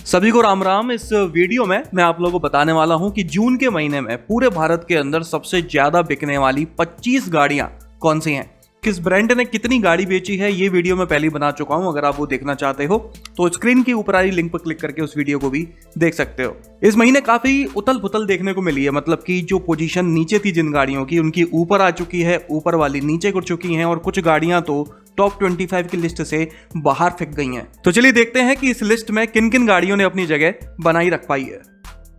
सभी को राम राम। इस वीडियो में मैं आप लोगों को बताने वाला हूं कि जून के महीने में पूरे भारत के अंदर सबसे ज्यादा बिकने वाली 25 गाड़ियां कौन सी हैं, किस ब्रांड ने कितनी गाड़ी बेची है, ये वीडियो मैं पहले ही बना चुका हूं। अगर आप वो देखना चाहते हो तो स्क्रीन के ऊपर वाली लिंक पर क्लिक करके उस वीडियो को भी देख सकते हो। इस महीने काफी उथल पुथल देखने को मिली है, मतलब कि जो पोजीशन नीचे थी जिन गाड़ियों की, उनकी ऊपर आ चुकी है, ऊपर वाली नीचे गिर चुकी हैं और कुछ गाड़ियां तो टॉप 25 की लिस्ट से बाहर फेंक गई हैं। तो चलिए देखते हैं कि इस लिस्ट में किन किन गाड़ियों ने अपनी जगह बनाई रख पाई है।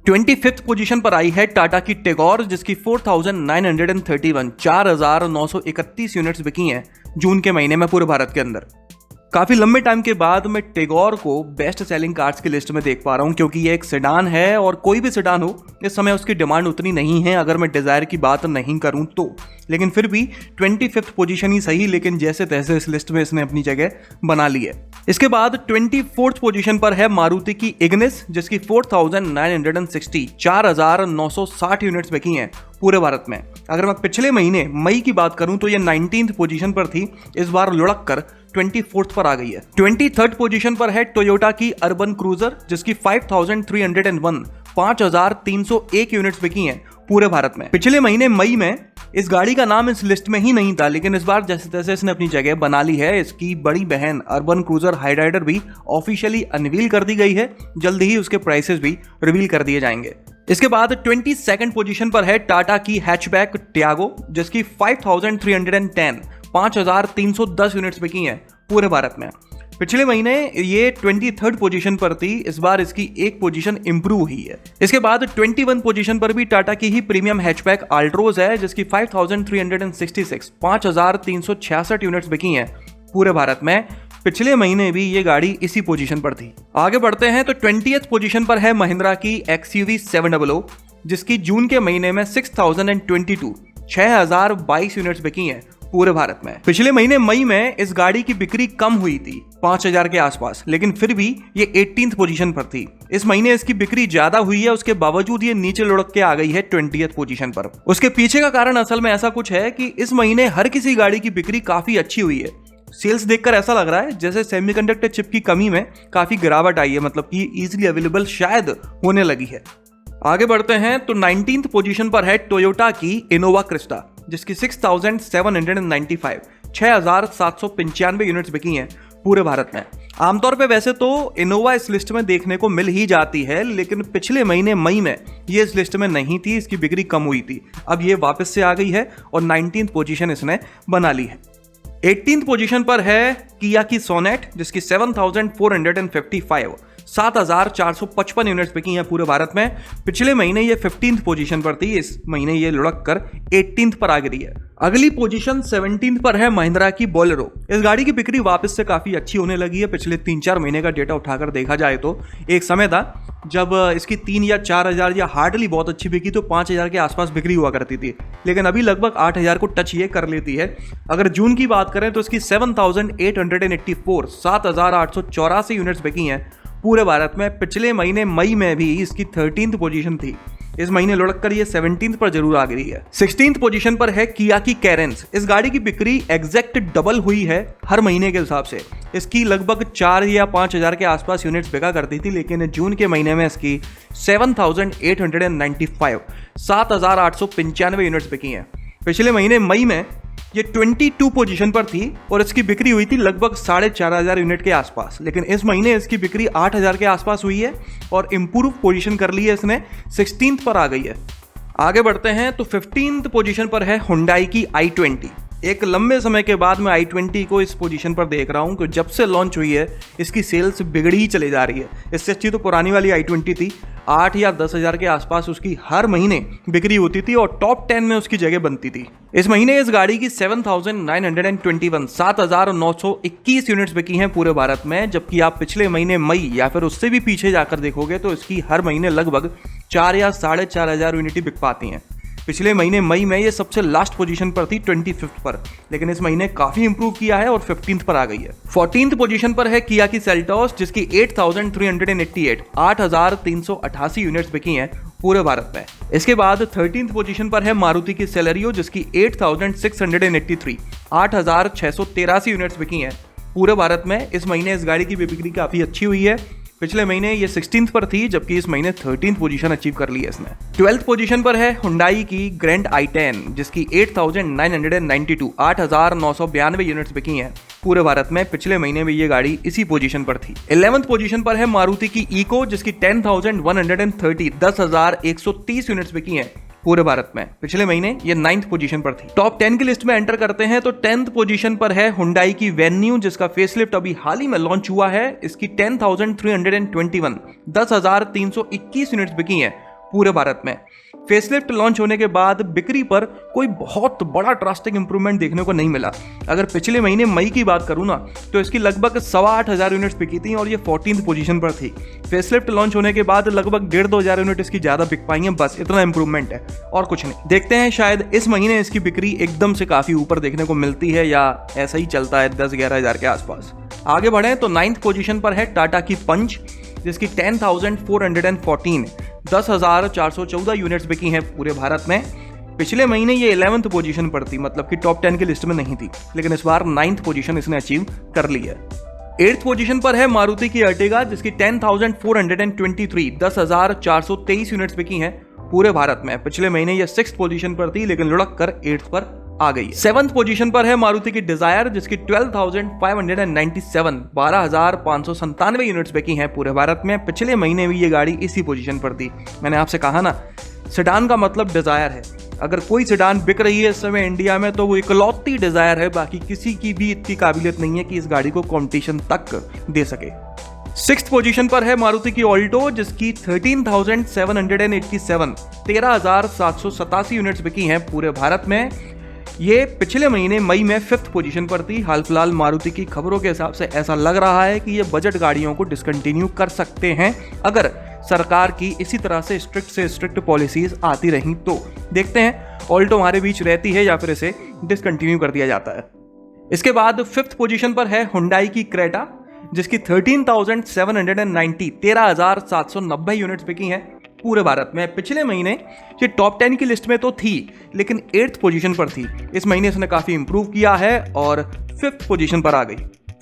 25th पोजीशन पर आई है टाटा की टिगोर, जिसकी 4931 4931 यूनिट्स बिकी हैं जून के महीने में पूरे भारत के अंदर। काफी लंबे टाइम के बाद मैं टिगोर को बेस्ट सेलिंग कार्स की लिस्ट में देख पा रहा हूं, क्योंकि ये एक सेडान है और कोई भी सेडान हो इस समय उसकी डिमांड उतनी नहीं है अगर मैं डिजायर की बात नहीं करूं तो। लेकिन फिर भी 25th पोजीशन ही सही, लेकिन जैसे तैसे इस लिस्ट में इसने अपनी जगह बना ली है। इसके बाद 24th पोजीशन पर है मारुति की इग्निस, जिसकी 4960 4960 यूनिट्स बिकी हैं पूरे भारत में। अगर मैं पिछले महीने मई की बात करूं तो ये 19th पोजीशन पर थी, इस बार लुढ़क कर 24th पर आ गई है। 23rd पोजीशन पर है टोयोटा की अर्बन क्रूजर, जिसकी 5301 5301 यूनिट्स बिकी हैं पूरे भारत में। पिछले महीने मई में इस गाड़ी का नाम इस लिस्ट में ही नहीं था, लेकिन इस बार जैसे तैसे इसने अपनी जगह बना ली है। इसकी बड़ी बहन अर्बन क्रूजर हाइराइडर भी ऑफिशियली अनवील कर दी गई है, जल्दी ही उसके प्राइसेस भी रिवील कर दिए जाएंगे। इसके बाद 22nd पोजीशन पर है टाटा की हैचबैक टियागो, जिसकी 5310 5310 यूनिट्स बिकी हैं पूरे भारत में। पिछले महीने ये 23rd पोजीशन पर थी, इस बार इसकी एक पोजीशन इंप्रूव हुई है। इसके बाद 21 पोजीशन पर भी टाटा की ही प्रीमियम हैचबैक अल्ट्रोज है, जिसकी 5366 5366 यूनिट्स बिकी हैं पूरे भारत में। पिछले महीने भी ये गाड़ी इसी पोजीशन पर थी। आगे बढ़ते हैं तो 20th पोजीशन पर है महिंद्रा की XUV 700, जिसकी जून के महीने में 6022 यूनिट्स बिकी हैं पूरे भारत में। पिछले महीने मई में इस गाड़ी की बिक्री कम हुई थी 5000 के आसपास, लेकिन फिर भी ये 18th पोजीशन पर थी। इस महीने इसकी बिक्री ज्यादा हुई है, उसके बावजूद ये नीचे लुढ़क के आ गई है 20th पोजीशन पर। उसके पीछे का कारण असल में ऐसा कुछ है कि इस महीने हर किसी गाड़ी की बिक्री काफी अच्छी हुई है। सेल्स देखकर ऐसा लग रहा है जैसे सेमीकंडक्टर चिप की कमी में काफी गिरावट आई है, मतलब कि इजीली अवेलेबल शायद होने लगी है। आगे बढ़ते हैं तो 19th पोजीशन पर है टोयोटा की इनोवा क्रिस्टा, जिसकी 6795 6795 यूनिट्स बिकी हैं पूरे भारत में। आमतौर पे वैसे तो इनोवा इस लिस्ट में देखने को मिल ही जाती है, लेकिन पिछले महीने मई में ये इस लिस्ट में नहीं थी, इसकी बिक्री कम हुई थी। अब ये वापस से आ गई है और 19th पोजीशन इसने बना ली है। 18th पोजीशन पर है किया की सोनेट, जिसकी 7455 7455 यूनिट्स बिकी हैं पूरे भारत में। पिछले महीने ये 15th पोजीशन पर थी, इस महीने ये लुढ़क कर 18th पर आ गई है। अगली पोजीशन 17th पर है महिंद्रा की बोलेरो। इस गाड़ी की बिक्री वापस से काफी अच्छी होने लगी है। पिछले 3-4 महीने का डेटा उठाकर देखा जाए तो एक समय था जब इसकी 3 या 4000 या हार्डली बहुत अच्छी बिकी तो 5000 के आसपास बिक्री हुआ करती थी, लेकिन अभी लगभग 8000 को टच ये कर लेती है। अगर जून की बात करें तो इसकी 7884 7884 यूनिट्स बिकी हैं पूरे भारत में। पिछले महीने मई में भी इसकी 13th पोजीशन थी, इस महीने लुढ़क कर ये 17th पर जरूर आ गई है। 16th पोजीशन पर है किया की कैरेंस। इस गाड़ी की बिक्री एग्जैक्ट डबल हुई है हर महीने के हिसाब से। इसकी लगभग 4 या 5000 के आसपास यूनिट्स बिका करती थी, लेकिन जून के महीने में इसकी 7895 7895 यूनिट्स बिकी हैं। पिछले महीने मई में ये 22 पोजीशन पर थी और इसकी बिक्री हुई थी लगभग 4500 यूनिट के आसपास, लेकिन इस महीने इसकी बिक्री 8000 के आसपास हुई है और इंप्रूव पोजीशन कर ली है इसने, 16th पर आ गई है। आगे बढ़ते हैं तो 15th पोजीशन पर है हुंडई की i20। एक लंबे समय के बाद मैं i20 को इस पोजीशन पर देख रहा हूं कि जब से लॉन्च हुई है इसकी सेल्स बिगड़ी ही चली जा रही है। इससे अच्छी तो पुरानी वाली i20 थी, 8 या 10,000 के आसपास उसकी हर महीने बिक्री होती थी और टॉप 10 में उसकी जगह बनती थी। इस महीने इस गाड़ी की 7921 7921 यूनिट्स बिकी हैं पूरे भारत में, जबकि आप पिछले महीने मई या फिर उससे भी पीछे जाकर देखोगे तो इसकी हर महीने लगभग 4 या 4500 यूनिट बिक पाती हैं। पिछले महीने मई में ये सबसे लास्ट पोजीशन पर थी 25th पर, लेकिन इस महीने काफी इंप्रूव किया है और 15th पर आ गई है। 14th पोजीशन पर है किया की सेल्टोस, जिसकी 8388 8388 यूनिट्स बिकी हैं पूरे भारत में। इसके बाद 13th पोजीशन पर है मारुति की सेलेरियो, जिसकी 8683 8683 यूनिट्स बिकी हैं पूरे भारत में। इस महीने इस गाड़ी की बिक्री काफी अच्छी हुई है। पिछले महीने ये 16th पर थी, जबकि इस महीने 13th पोजीशन अचीव कर ली है इसने। 12th पोजीशन पर है हुंडई की ग्रैंड i10, जिसकी 8,992 यूनिट्स बिकी हैं पूरे भारत में। पिछले महीने में ये गाड़ी इसी पोजीशन पर थी। 11th पोजीशन पर है मारुति की इको, जिसकी 10,130 यूनिट्स बिकी हैं पूरे भारत में। पिछले महीने ये 9th पोजीशन पर थी। टॉप 10 की लिस्ट में एंटर करते हैं तो 10th पोजीशन पर है हुंडई की वेन्यू, जिसका फेसलिफ्ट अभी हाल ही में लॉन्च हुआ है। इसकी 10,321 यूनिट्स बिकी हैं पूरे भारत में। फेसलिफ्ट लॉन्च होने के बाद बिक्री पर कोई बहुत बड़ा ड्रास्टिक इंप्रूवमेंट देखने को नहीं मिला। अगर पिछले महीने मई की बात करूं ना, तो इसकी लगभग 8,500 यूनिट्स बिकी थी और ये 14th पोजीशन पर थी। फेसलिफ्ट लॉन्च होने के बाद लगभग 1,500 यूनिट इसकी ज्यादा बिक पाई हैं, बस इतना इंप्रूवमेंट है और कुछ नहीं। देखते हैं शायद इस महीने इसकी बिक्री एकदम से काफी ऊपर देखने को मिलती है या ऐसा ही चलता है 10-11 हजार के आसपास। आगे बढ़े तो 9th पोजीशन पर है टाटा की पंच, जिसकी 10,414 यूनिट्स बिकी हैं पूरे भारत में। पिछले महीने ये 11th पोजीशन पर थी, मतलब कि टॉप 10 की लिस्ट में नहीं थी, लेकिन इस बार 9th पोजीशन इसने अचीव कर ली है। 8th पोजीशन पर है मारुति की अर्टिगा, जिसकी 10,423 यूनिट्स बिकी हैं पूरे भारत में। पिछले महीने ये 6th पोजीशन पर थी, लेकिन लुढ़क कर 8th पर आ गई है। 7th पोजीशन पर है मारुति की डिजायर, जिसकी 12,597 यूनिट्स बिकी हैं पूरे भारत में। पिछले महीने भी ये गाड़ी इसी पोजीशन पर थी। मैंने आपसे कहा ना, सेडान का मतलब डिजायर है। अगर कोई सेडान बिक रही है इस समय इंडिया में तो वो इकलौती डिजायर है, बाकी किसी की भी इतनी काबिलियत नहीं है कि इस गाड़ी को कॉम्पिटिशन तक दे सके। 6th पोजीशन पर है मारुति की ऑल्टो, जिसकी 13,787 यूनिट्स बिकी हैं पूरे भारत में। ये पिछले महीने मई में 5th पोजीशन पर थी। हाल फिलहाल मारुति की खबरों के हिसाब से ऐसा लग रहा है कि ये बजट गाड़ियों को डिसकंटिन्यू कर सकते हैं, अगर सरकार की इसी तरह से स्ट्रिक्ट पॉलिसीज आती रहीं तो। देखते हैं ऑल्टो हमारे बीच रहती है या फिर इसे डिसकंटिन्यू कर दिया जाता है। इसके बाद 5th पोजीशन पर है हुंडई की क्रेटा, जिसकी 13,790 यूनिट्स बिकी हैं पूरे भारत में। पिछले महीने ये टॉप 10 की लिस्ट में तो थी, लेकिन 8th पोजीशन पर थी। इस महीने इसने काफी इंप्रूव किया है और 5th पोजीशन पर आ गई।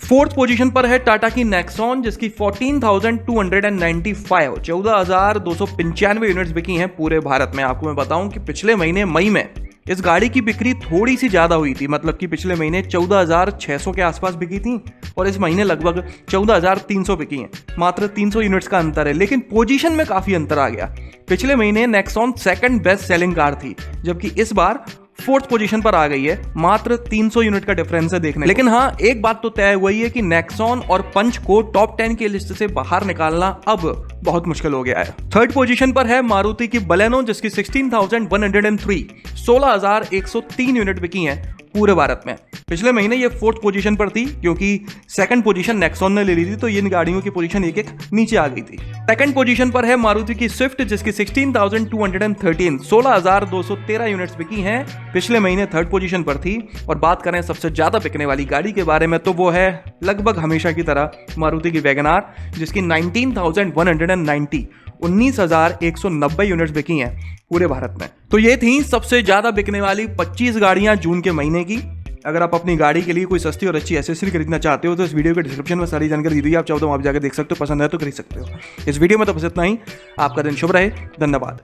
4th पोजीशन पर है टाटा की नेक्सॉन, जिसकी 14,295 यूनिट्स बिकी हैं पूरे भारत में। आपको मैं बताऊं कि पिछले महीने मई में इस गाड़ी की बिक्री थोड़ी सी ज्यादा हुई थी, मतलब कि पिछले महीने 14,600 के आसपास बिकी थी और इस महीने लगभग 14,300 बिकी हैं। मात्र 300 यूनिट्स का अंतर है, लेकिन पोजीशन में काफी अंतर आ गया। पिछले महीने Nexon second best selling car थी, जबकि इस बार 4th पोजीशन पर आ गई है। मात्र 300 यूनिट का डिफरेंस है देखने। लेकिन हाँ, एक बात तो तय हुई है कि नेक्सॉन और पंच को टॉप 10 की लिस्ट से बाहर निकालना अब बहुत मुश्किल हो गया है। 3rd पोजीशन पर है मारुति की बलेनो, जिसकी 16,103 यूनिट बिकी हैं पूरे भारत में। पिछले महीने ये 4th पोजीशन पर थी, क्योंकि 2nd पोजीशन नेक्सॉन ने ले ली थी, तो इन गाड़ियों की पोजीशन एक नीचे आ गई थी। 2nd पोजीशन पर है मारुति की स्विफ्ट, जिसकी 16,213 यूनिट्स बिकी हैं। पिछले महीने 3rd पोजीशन पर थी। और बात करें सबसे ज्यादा बिकने वाली गाड़ी के बारे में, तो वो है लगभग हमेशा की तरह मारुति की वैगनार, जिसकी 19,190 यूनिट्स बिकी हैं पूरे भारत में। तो ये थी सबसे ज्यादा बिकने वाली 25 गाड़ियां जून के महीने की। अगर आप अपनी गाड़ी के लिए कोई सस्ती और अच्छी एसेसरी खरीदना चाहते हो तो इस वीडियो के डिस्क्रिप्शन में सारी जानकारी दी हुई है, आप चाहो तो वहां जाकर देख सकते हो। पसंद है तो खरीद सकते हो। इस वीडियो में तो बस इतना ही। आपका दिन शुभ रहे। धन्यवाद।